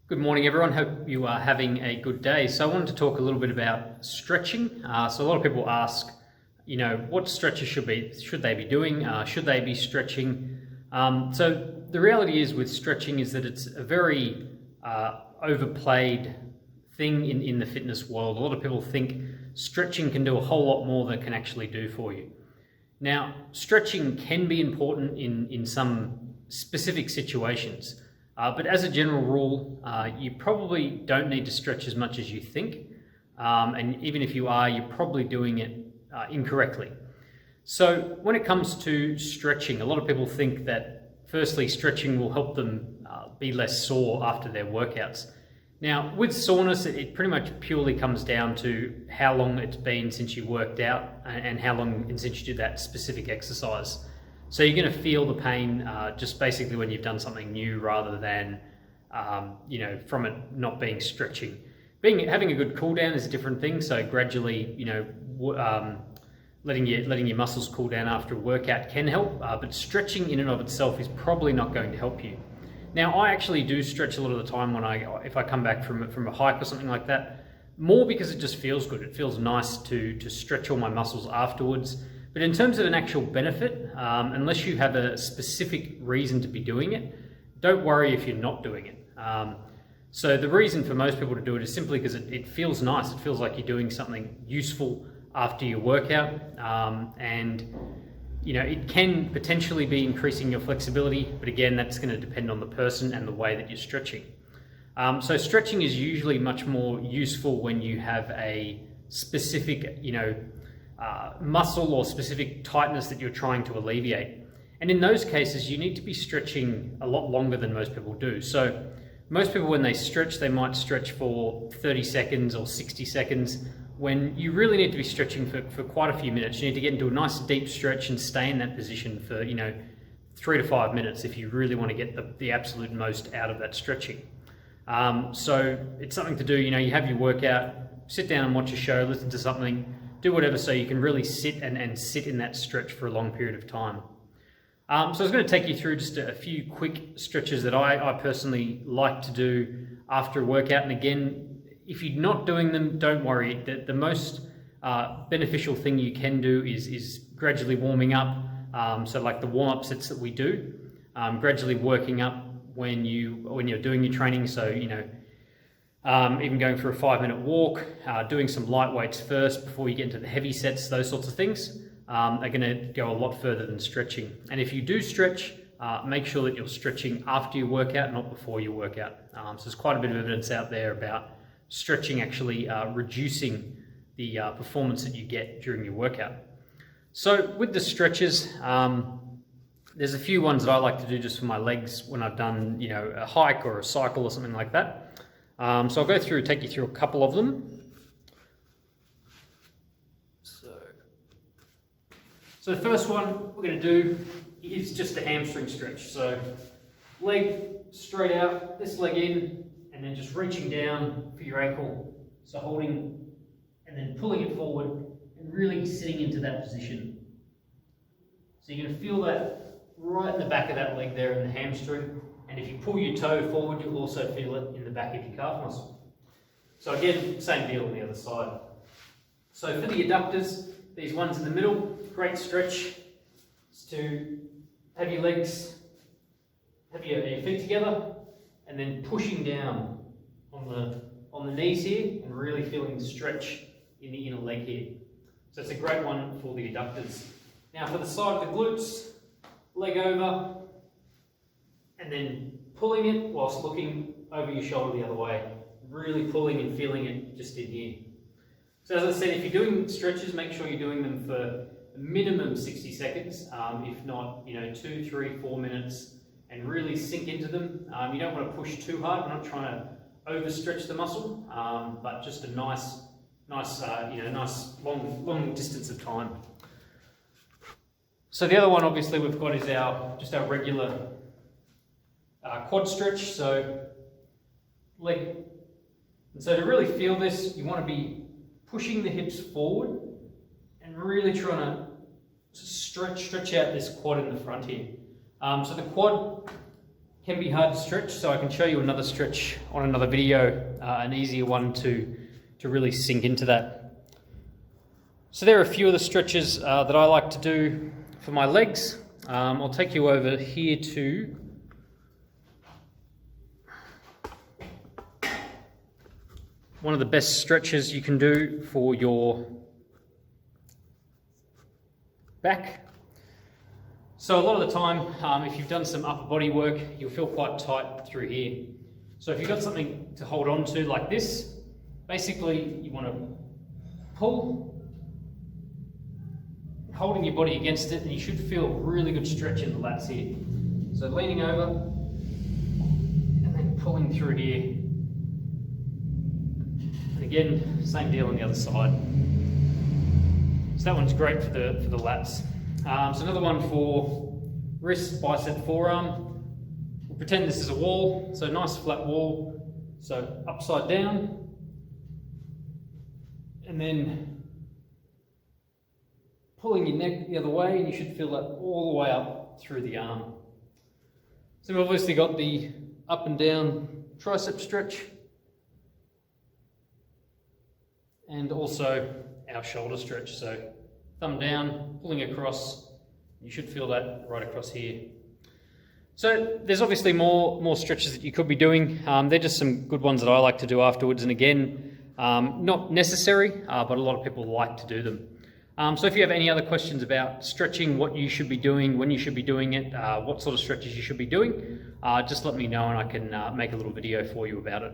Good morning, everyone. Hope you are having a good day. So I wanted to talk a little bit about stretching. So a lot of people ask, what stretches should they be doing? Should they be stretching? So the reality is with stretching is that it's a very overplayed thing in the fitness world. A lot of people think stretching can do a whole lot more than it can actually do for you. Now, stretching can be important in some specific situations. But as a general rule, you probably don't need to stretch as much as you think. And even if you are, you're probably doing it incorrectly. So when it comes to stretching, a lot of people think that firstly, stretching will help them be less sore after their workouts. Now, with soreness, it pretty much purely comes down to how long it's been since you worked out and how long since you did that specific exercise. So you're going to feel the pain just basically when you've done something new rather than, from it not being stretching. Having a good cool down is a different thing. So gradually, letting your muscles cool down after a workout can help, but stretching in and of itself is probably not going to help you. Now, I actually do stretch a lot of the time if I come back from a hike or something like that, more because it just feels good. It feels nice to stretch all my muscles afterwards. But in terms of an actual benefit, unless you have a specific reason to be doing it, don't worry if you're not doing it. So the reason for most people to do it is simply because it feels nice. It feels like you're doing something useful after your workout. It can potentially be increasing your flexibility, but again, that's going to depend on the person and the way that you're stretching. So stretching is usually much more useful when you have a specific, muscle or specific tightness that you're trying to alleviate. And in those cases, you need to be stretching a lot longer than most people do. So most people, when they stretch, they might stretch for 30 seconds or 60 seconds, when you really need to be stretching for quite a few minutes. You need to get into a nice deep stretch and stay in that position for, 3 to 5 minutes if you really want to get the absolute most out of that stretching. So it's something to do, you have your workout, sit down and watch a show, listen to something, do whatever so you can really sit and sit in that stretch for a long period of time. So I was going to take you through just a few quick stretches that I personally like to do after a workout. And again, if you're not doing them, don't worry. The most beneficial thing you can do is gradually warming up. So like the warm-up sets that we do, gradually working up when you're doing your training. So, even going for a 5-minute walk, doing some light weights first before you get into the heavy sets, those sorts of things are going to go a lot further than stretching. And if you do stretch, make sure that you're stretching after your workout, not before your workout. So there's quite a bit of evidence out there about stretching actually reducing the performance that you get during your workout. So with the stretches, there's a few ones that I like to do just for my legs when I've done, a hike or a cycle or something like that. So I'll go through and take you through a couple of them. So the first one we're going to do is just a hamstring stretch. So leg straight out, this leg in, and then just reaching down for your ankle. So holding and then pulling it forward and really sitting into that position. So you're going to feel that right in the back of that leg there in the hamstring. And if you pull your toe forward, you'll also feel it in the back of your calf muscle. So again, same deal on the other side. So for the adductors, these ones in the middle, great stretch is to have your legs, have your feet together, and then pushing down on the knees here and really feeling the stretch in the inner leg here. So it's a great one for the adductors. Now for the side of the glutes, leg over, and then pulling it whilst looking over your shoulder the other way. Really pulling and feeling it just in here. So as I said, if you're doing stretches, make sure you're doing them for a minimum 60 seconds, if not, 2, 3, 4 minutes, and really sink into them. You don't want to push too hard. We're not trying to overstretch the muscle, but just a nice long distance of time. So the other one, obviously, we've got is our regular quad stretch. So leg. And so to really feel this, you want to be pushing the hips forward and really trying to stretch out this quad in the front here. So the quad can be hard to stretch, so I can show you another stretch on another video, an easier one to really sink into that. So there are a few of the stretches that I like to do for my legs. I'll take you over here to one of the best stretches you can do for your back. So a lot of the time, if you've done some upper body work, you'll feel quite tight through here. So if you've got something to hold on to like this, basically you want to pull, holding your body against it, and you should feel really good stretch in the lats here. So leaning over and then pulling through here. And again, same deal on the other side. So that one's great for the lats. So another one for wrist, bicep, forearm. We'll pretend this is a wall, so nice flat wall. So upside down, and then pulling your neck the other way, and you should feel that all the way up through the arm. So we've obviously got the up and down tricep stretch, and also our shoulder stretch. So thumb down, pulling across, you should feel that right across here. So there's obviously more stretches that you could be doing. They're just some good ones that I like to do afterwards, and again, not necessary, but a lot of people like to do them. So if you have any other questions about stretching, what you should be doing, when you should be doing it, what sort of stretches you should be doing, just let me know and I can make a little video for you about it.